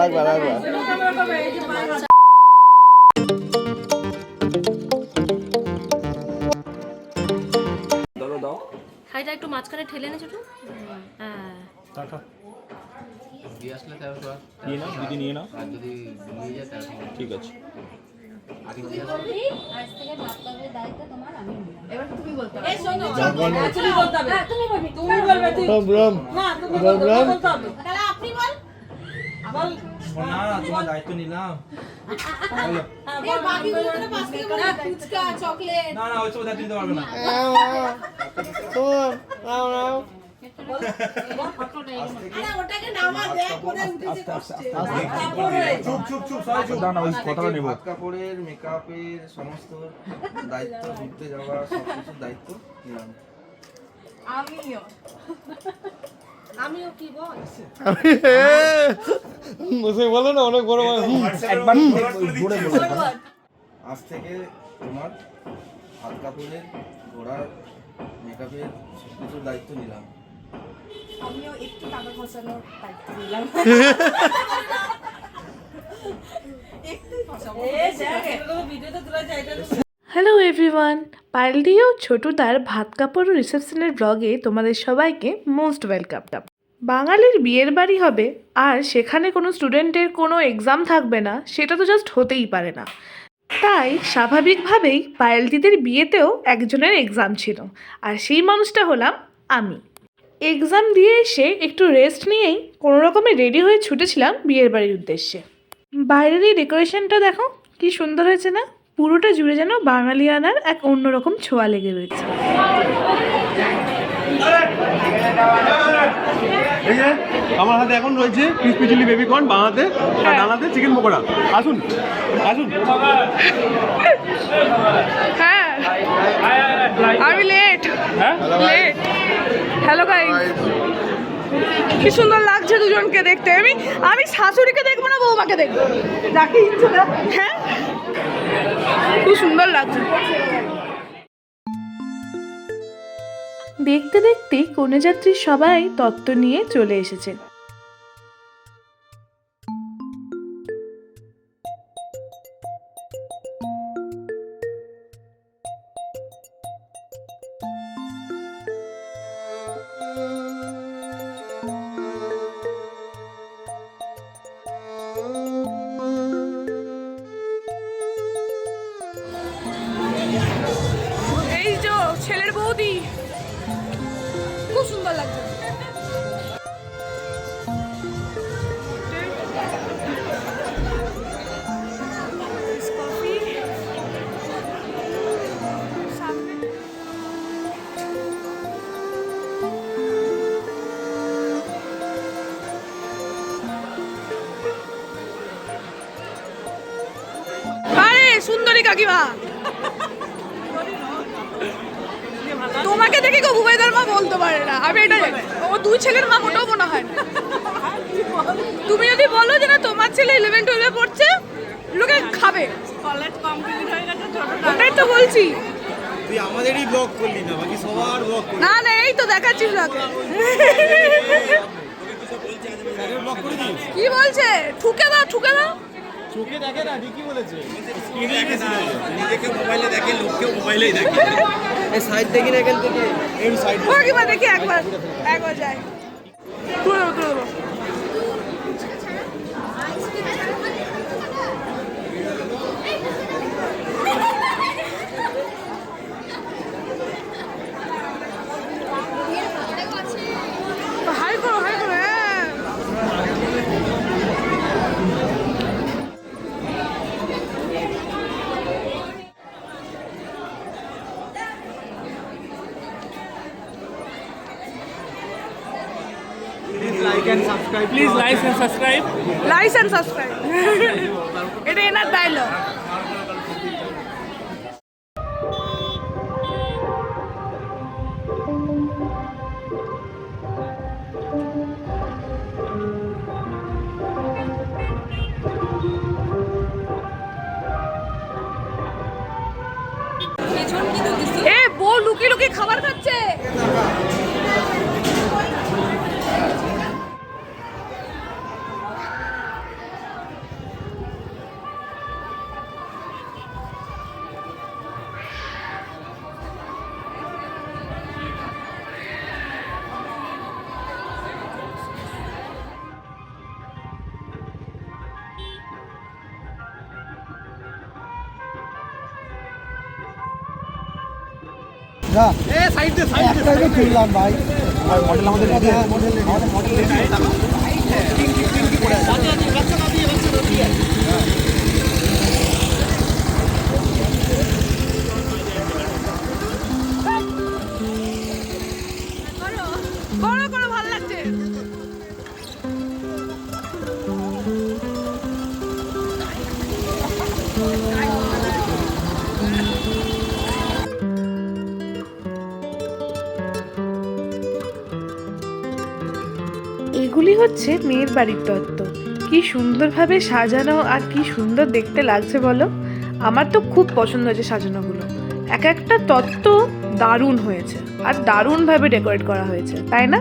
একবার দাও হাইটা একটু মাঝখানে ঠেলে নে ছোট। হ্যাঁ টাটা দিয়ে আসলে তারপর নিয়ে নাও দিদি নিয়ে নাও আর যদি নিয়ে যায় তারপর ঠিক আছে আগে দিয়ে আসলে আজ থেকে ভাত তরকারির দায়িত্ব তোমার, আমি নিলাম। এবার তুমি বলতে এই শোনো, তুমি বলতে হবে। হ্যাঁ, তুমি বলবি। তুমি বলবে তুই প্রবলেম না তুমি বলতে হবে। তাহলে আপনি বল। বল না তোমার দায়িত্ব নিলাম বলো এই বাকিগুলো পাঁচ থেকে বলে ফুচকা, চকলেট। না ওইসব দায়িত্ব নিতে পারবে না আরে ওটাকে নামা দেখ, করে উঠেছে কষ্টে। চুপ চুপ চুপ সবাই চুপ না ওই কথাটা নেব হাত কাপড়ের মেকআপের সমস্ত দায়িত্ব, ঘুরতে যাওয়া সবকিছুর দায়িত্ব নিলাম আমিও কি বল বসে বলো না অনেক বড় একবার জোরে বলো আজ থেকে তোমার হাত কাপড়ের ঘোড়ার মেকআপের সবকিছুর দায়িত্ব নিলাম আমিও একটু টাকা খসানোর দায়িত্ব নিলাম। একটুই খসাবো। এই দেখ, এটা ভিডিওতে তোলা যায় এটা হ্যালো এভরিওয়ান, পাইলডি ও ছোটুদার ভাত কাপড় ও রিসেপশনের ব্লগে তোমাদের সবাইকে মোস্ট ওয়েলকাম। বাঙালির বিয়ের বাড়ি হবে আর সেখানে কোনো স্টুডেন্টের কোনো এক্সাম থাকবে না, সেটা তো জাস্ট হতেই পারে না। তাই স্বাভাবিকভাবেই পায়েলদিদের বিয়েতেও একজনের এক্সাম ছিল, আর সেই মানুষটা হলাম আমি। এক্সাম দিয়ে এসে একটু রেস্ট নিয়েই কোনো রকমে রেডি হয়ে ছুটেছিলাম বিয়ের বাড়ির উদ্দেশ্যে। বাইরের এই ডেকোরেশনটা দেখো কি সুন্দর হয়েছে না, পুরোটা জুড়ে যেন বাঙালিয়ানার এক অন্যরকম ছোঁয়া লেগে রয়েছে। এই যে আমার হাতে এখন রয়েছে ক্রিসপি চিলি বেবিকর্ন, বাঁ হাতে আর ডান হাতে চিকেন পকোড়া। আসুন আসুন। হ্যাঁ আমি লেট হ্যাঁ লেট। হ্যালো গাইস, কি সুন্দর লাগছে দুজনকে দেখতে। আমি শাশুড়িকে দেখবো না বৌমাকে দেখবো, যাকে ইচ্ছে দেখ। হ্যাঁ খুব সুন্দর লাগছে। দেখতে দেখতে কন্যাযাত্রী সবাই তত্ত্ব নিয়ে চলে এসেছে। এই যে ছেলের বৌদি, খুব সুন্দর লাগছে। আরে সুন্দরী কাকিমা, তোমাকে দেখে কেউ বুবাইদার মা বলতে পারে না, আমি এটা জানি। ও দুই ছেলের মা মোটেও মনে হয় না। তুমি যদি বলো যে না তোমার ছেলে 11-12 পড়ছে, লোকে খাবে। কলেজ কমপ্লিট হয়ে গেছে ছোটটা, ওটাই তো বলছি। তুই আমাদেরই ব্লগ করলি না, বাকি সবার ব্লগ করলি। না না এই তো দেখাচ্ছি তোকে। ব্লগ করে দিস কি বলছে? ঠুকে দাও ঠুকে দাও। চোখে দেখে না, ঠিকই বলেছে। নিজেকে মোবাইলে দেখে, লোককেও মোবাইলেই দেখে। এই সাইড দেখি না এখান থেকে, এই সাইড ও কিবা দেখি একবার যাই। তুলে দেবো তুলে দেবো। হাই করো হাই করো। হ্যাঁ please like and subscribe. License subscribe, এটা এনার ডায়লগ। এ বউ লুকিয়ে লুকিয়ে খাবার খাচ্ছে। এগুলি হচ্ছে মেয়ের বাড়ির তত্ত্ব। কি সুন্দরভাবে সাজানো আর কি সুন্দর দেখতে লাগছে বলো। আমার তো খুব পছন্দ হয়েছে সাজানোগুলো। এক একটা তত্ত্ব দারুণ হয়েছে আর দারুণভাবে ডেকোরেট করা হয়েছে, তাই না?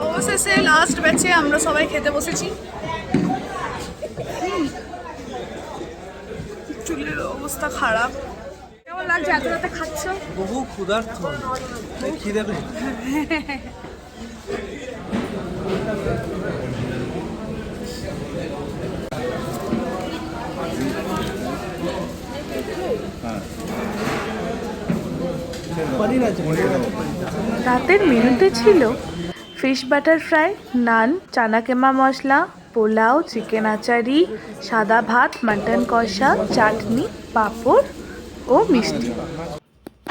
অবশেষে লাস্ট ব্যাচে আমরা সবাই খেতে বসেছি। চুলের অবস্থা খারাপ। কেমন লাগছে এত রাতে খাচ্ছ? বহু ক্ষুধার্ত খিদে নেই। রাতের মেনুতে ছিল ফিশ বাটার ফ্রাই, নান, চানা কেমা মশলা, পোলাও, চিকেন আচারি, সাদা ভাত, মাটন কষা, চাটনি, পাঁপড় ও মিষ্টি।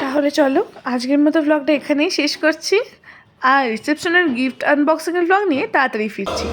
তাহলে চলো আজকের মতো ব্লগটা এখানেই শেষ করছি, আর রিসেপশনের গিফট আনবক্সিংয়ের ব্লগ নিয়ে তাড়াতাড়ি ফিরছি।